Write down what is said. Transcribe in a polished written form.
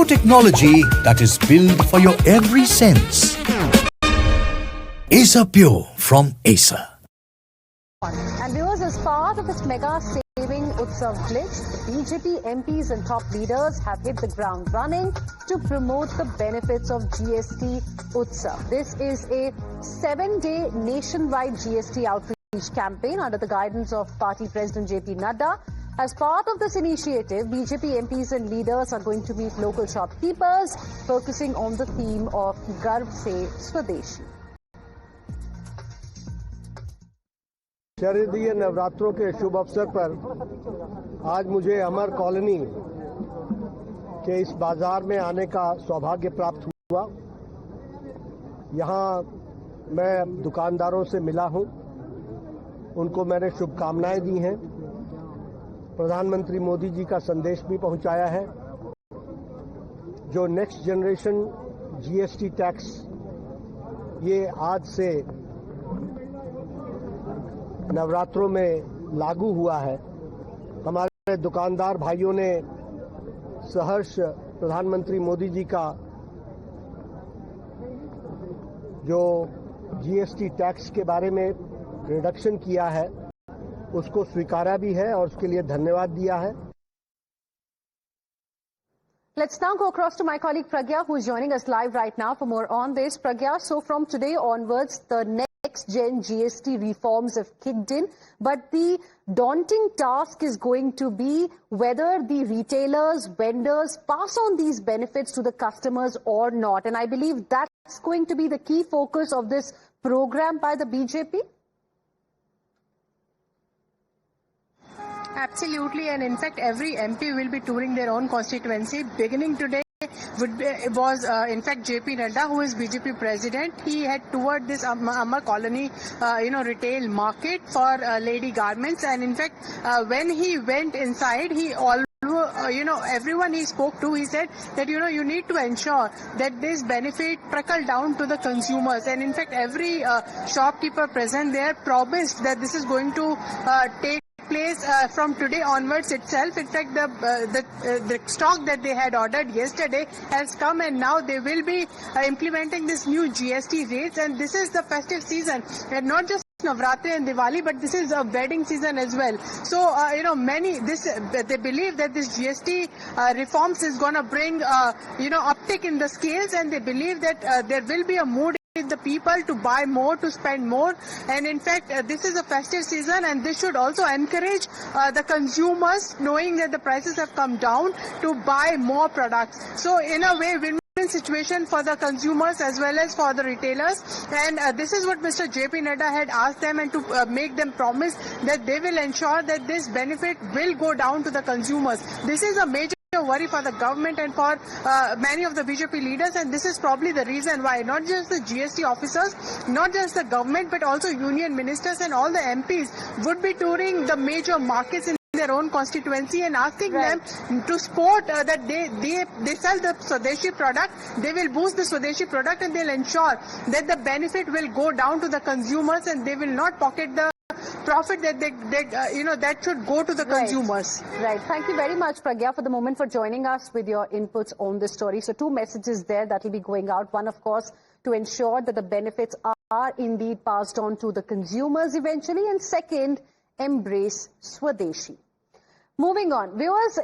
technology that is built for your every sense. Acer Pure from Acer. And viewers, as part of this mega saving Utsav glitch, BJP MPs and top leaders have hit the ground running to promote the benefits of GST Utsav. This is a 7-day nationwide GST outreach campaign under the guidance of Party President JP Nadda. As part of this initiative, BJP MPs and leaders are going to meet local shopkeepers, focusing on the theme of Garv Se Swadeshi. शारदीय नवरात्रों के शुभ अवसर पर आज मुझे अमर colony के इस बाजार में आने का सौभाग्य प्राप्त हुआ। यहाँ मैं दुकानदारों से मिला हूँ, उनको मैंने शुभकामनाएं दी हैं। प्रधानमंत्री मोदी जी का संदेश भी पहुंचाया है। जो नेक्स्ट जनरेशन जीएसटी टैक्स ये आज से नवरात्रों में लागू हुआ है। हमारे दुकानदार भाइयों ने सहर्ष प्रधानमंत्री मोदी जी का जो जीएसटी टैक्स के बारे में रिडक्शन किया है उसको स्वीकारा भी है और उसके लिए धन्यवाद दिया है। Let's now go across to my colleague Pragya, who is joining us live right now for more on this. Pragya, so from today onwards, the next-gen GST reforms have kicked in, but the daunting task is going to be whether the retailers, vendors pass on these benefits to the customers or not. And I believe that's going to be the key focus of this program by the BJP. Absolutely, and in fact every MP will be touring their own constituency. Beginning today was in fact JP Nadda, who is BJP president. He had toured this Amar Colony retail market for lady garments, and in fact when he went inside, he everyone he spoke to, he said that you need to ensure that this benefit trickle down to the consumers, and in fact every shopkeeper present there promised that this is going to take place from today onwards itself. In fact, the stock that they had ordered yesterday has come, and now they will be implementing this new GST rates. And this is the festive season, and not just Navratri and Diwali, but this is a wedding season as well. So they believe that this GST reforms is going to bring uptick in the scales, and they believe that there will be a mood the people to buy more, to spend more, and in fact this is a festive season, and this should also encourage the consumers, knowing that the prices have come down, to buy more products. So in a way, win-win situation for the consumers as well as for the retailers, and this is what Mr. JP Nadda had asked them, and to make them promise that they will ensure that this benefit will go down to the consumers. This is a major worry for the government and for many of the BJP leaders, and this is probably the reason why not just the GST officers, not just the government, but also union ministers and all the MPs would be touring the major markets in their own constituency and asking them to support that they sell the Swadeshi product, they will boost the Swadeshi product, and they'll ensure that the benefit will go down to the consumers, and they will not pocket the profit that that should go to the consumers. Right. Thank you very much, Pragya, for the moment, for joining us with your inputs on this story. So 2 messages there that will be going out. One, of course, to ensure that the benefits are indeed passed on to the consumers eventually, and second, embrace Swadeshi. Moving on, viewers.